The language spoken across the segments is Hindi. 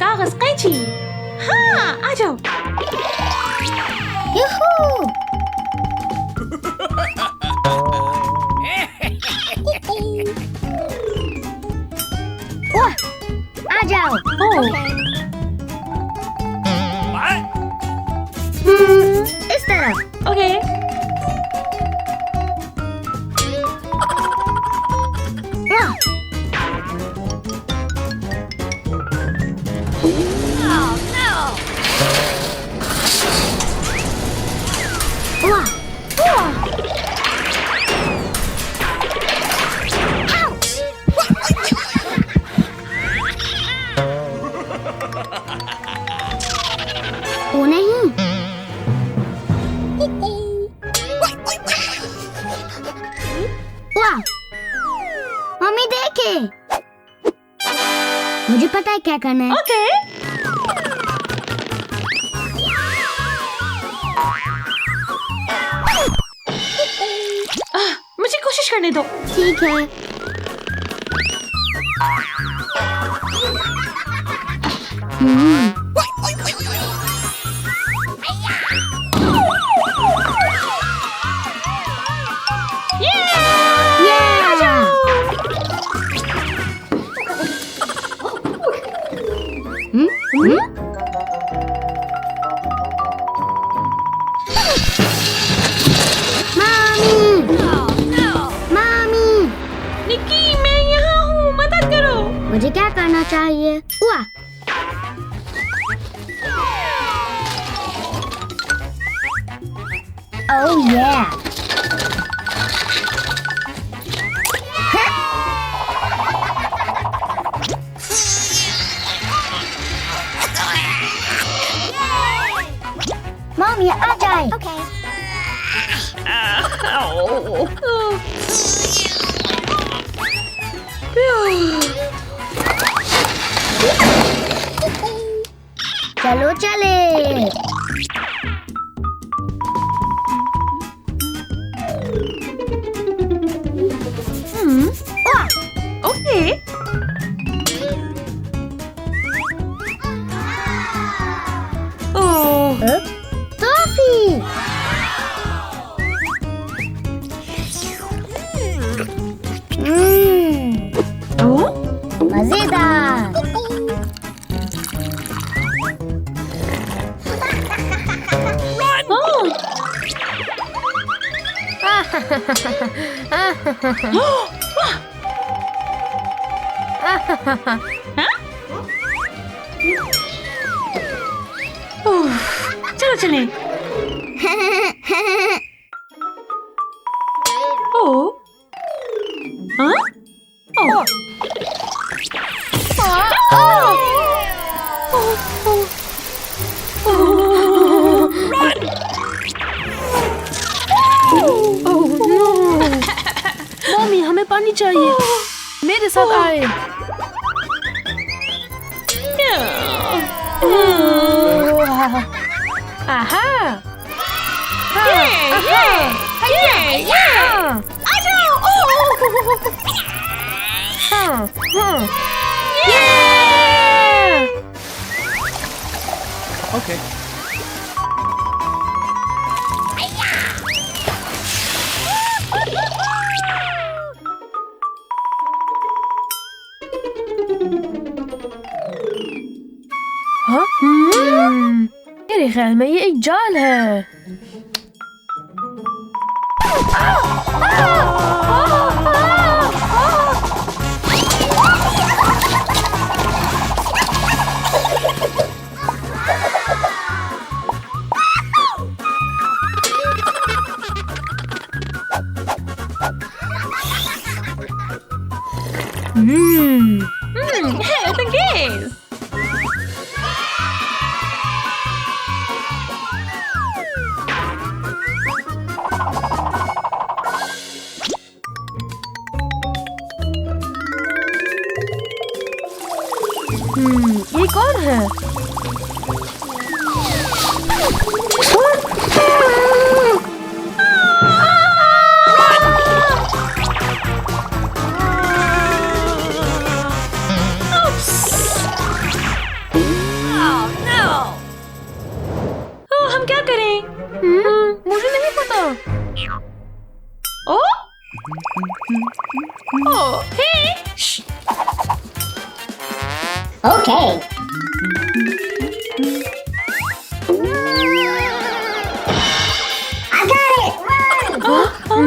कागज कैंची। हाँ आ जाओ। यूहू! वाह! आ जाओ। इस तरफ। ओके। वाह! वाह! ओ नहीं। वाह! मम्मी देखे। मुझे पता है क्या करना है। ओके। मुझे कोशिश करने दो। ठीक है। मुझे क्या करना चाहिए? वाह! Oh yeah! मम्मी आ जाए। Okay. चलो चले। ओके। टॉफी। मजेदार। चलो चले। मम्मी हमें पानी चाहिए। मेरे साथ आए। आहा! Okay. हाँ? मेरे ख्याल में ये एक जाल है। Hey, open gaze. ये कौन है? Oh, hey! Shh. Okay. I got it. Oh.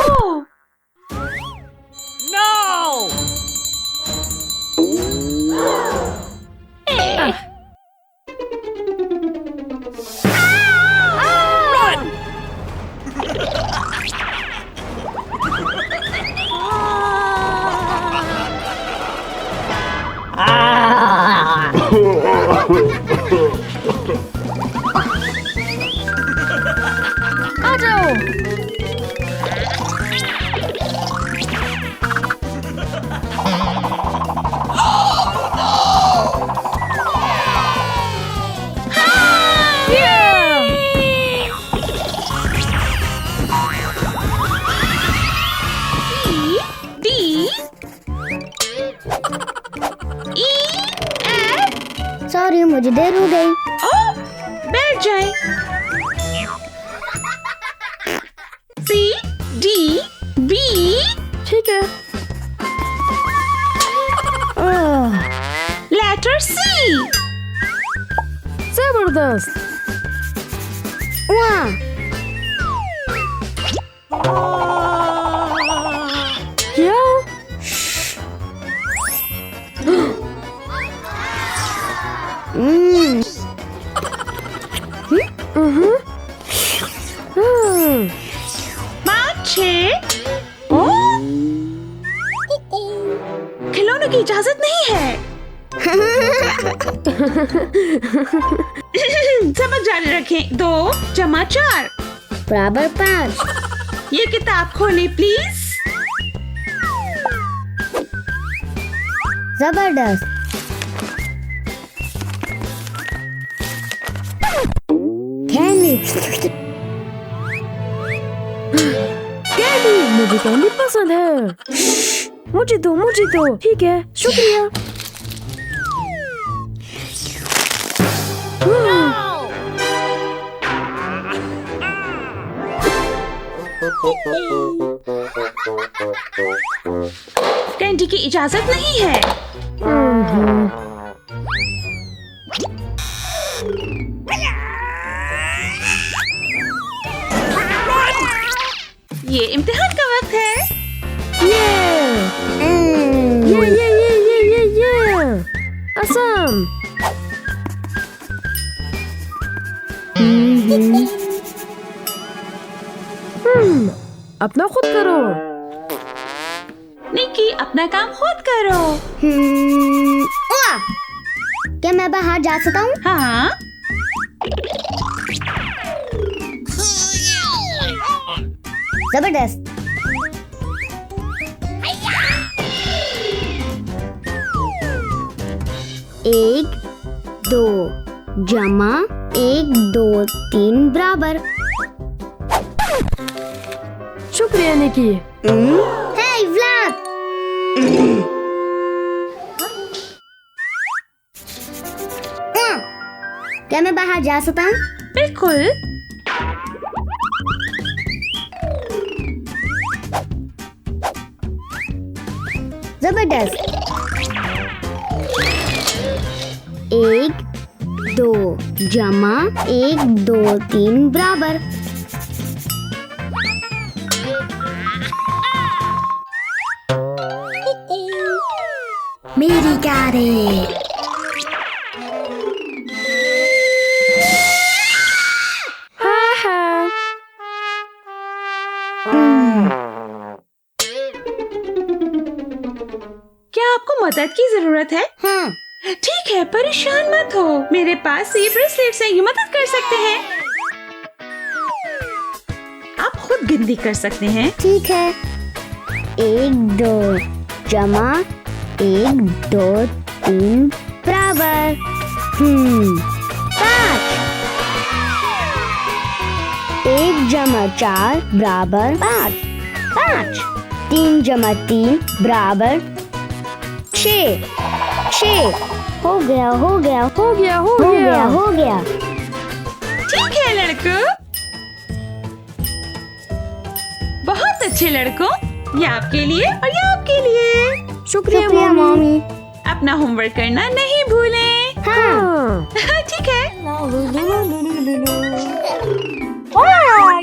Oh. No! Hey. Run! आ जाओ. सॉरी, मुझे देर हो गई. Oh, बैठ जाए. C, D, B. ठीक है. Letter C. जबरदस्त. वाह. क्या? पाँच छः. खिलौनों की इजाजत नहीं है. सबक जारी रखें. 2 + 4 बराबर 5. ये किताब खोलें प्लीज. जबरदस्त. कैंडी. कैंडी. मुझे कैंडी पसंद है. मुझे दो. ठीक है, शुक्रिया. कैंडी की इजाजत नहीं है. ये इम्तिहान का वक्त है. ये. आसान. अपना खुद करो. निकी, अपना काम खुद करो. वाह. क्या मैं बाहर जा सकता हूँ? हाँ. जबरदस्त. एक 2 जमा 1 2 3 बराबर. शुक्रिया निकी. Hey Vlad. क्या मैं बाहर जा सकता हूँ? बिल्कुल. जबरदस्त. 1 2 जमा 1 2 3 बराबर. मेरी गाड़ी. हाँ. क्या आपको मदद की जरूरत है? हाँ. ठीक है, परेशान मत हो. मेरे पास ये ब्रेसलेट्स हैं, ये मदद कर सकते हैं. आप खुद गिनती कर सकते हैं. ठीक है. 1 2 जमा 1 2 3 बराबर 5। 1 जमा 4 बराबर 5। 3 जमा 3 बराबर 6। हो गया। ठीक है लड़कों, बहुत अच्छे लड़कों, ये आपके लिए और ये आपके लिए। शुक्रिया मम्मी। अपना होमवर्क करना नहीं भूलें। हाँ। ठीक है।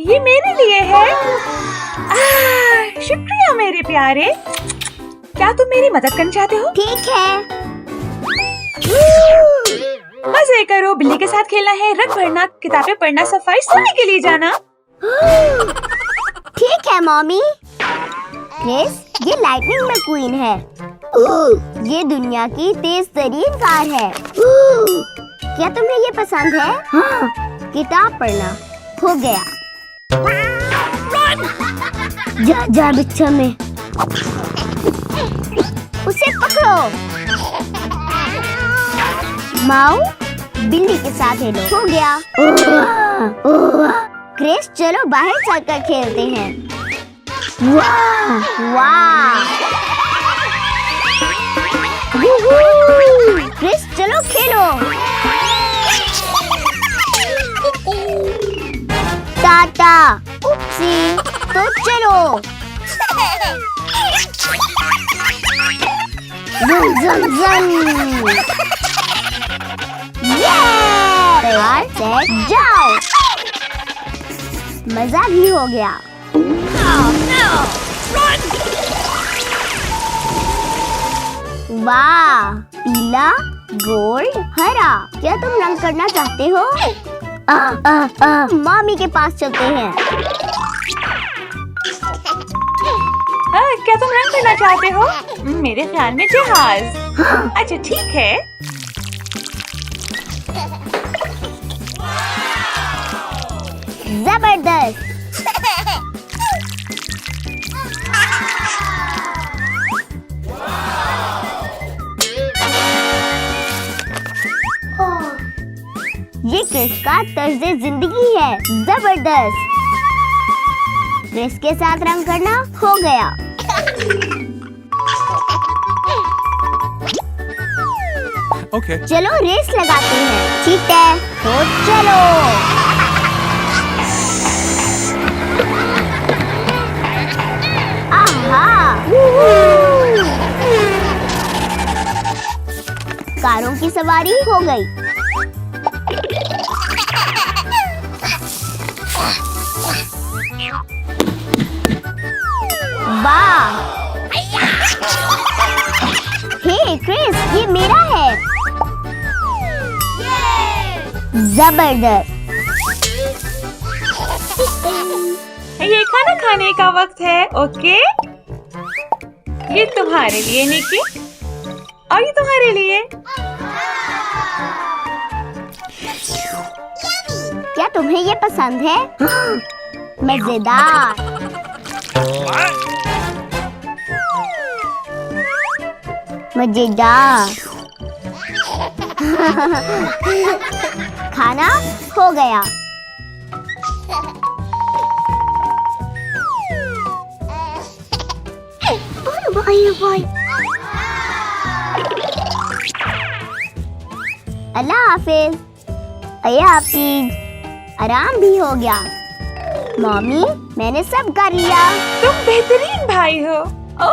ये मेरे लिए है। शुक्रिया मेरे प्यारे। क्या तुम मेरी मदद करना चाहते हो? ठीक है। मजे करो, बिल्ली के साथ खेलना है, रंग भरना, किताबें पढ़ना, सफाई, सोने के लिए जाना। ठीक है मम्मी। क्रिस, ये लाइटनिंग मैक्वीन है। ये दुनिया की तेज तरीन कार है। क्या तुम्हें ये पसंद है? हाँ। किताब पढ़ना हो गया। जा बिच्छा में। उसे पकड़ो। माऊ, बिल्ली के साथ खेलो। हो गया। क्रिस, चलो बाहर चलकर खेलते हैं। वाह। क्रिस, चलो खेलो। टाटा। उपसी, तो चलो। जम। तैयार सेट जाओ। मजा भी हो गया। वाह, पीला, गोल्ड, हरा। क्या तुम रंग करना चाहते हो? मम्मी के पास चलते हैं। क्या तुम रंग करना चाहते हो? मेरे ख्याल में जहाज। अच्छा ठीक है। जबरदस्त। ये क्रिस का तर्ज़े जिंदगी है। जबरदस्त। क्रिस के साथ रंग करना हो गया। Okay. चलो रेस लगाते हैं। ठीक है, तो चलो। आहा। कारों की सवारी हो गई। वाह। हे क्रिस, ये मेरा है। जबरदस्त। ये खाना खाने का वक्त है। ओके, ये तुम्हारे लिए निकी और ये तुम्हारे लिए। क्या तुम्हें ये पसंद है? मजेदार। खाना हो गया। अल्लाह हाफिज। अया हाफिज। आराम भी हो गया। मम्मी, मैंने सब कर लिया। तुम बेहतरीन भाई हो।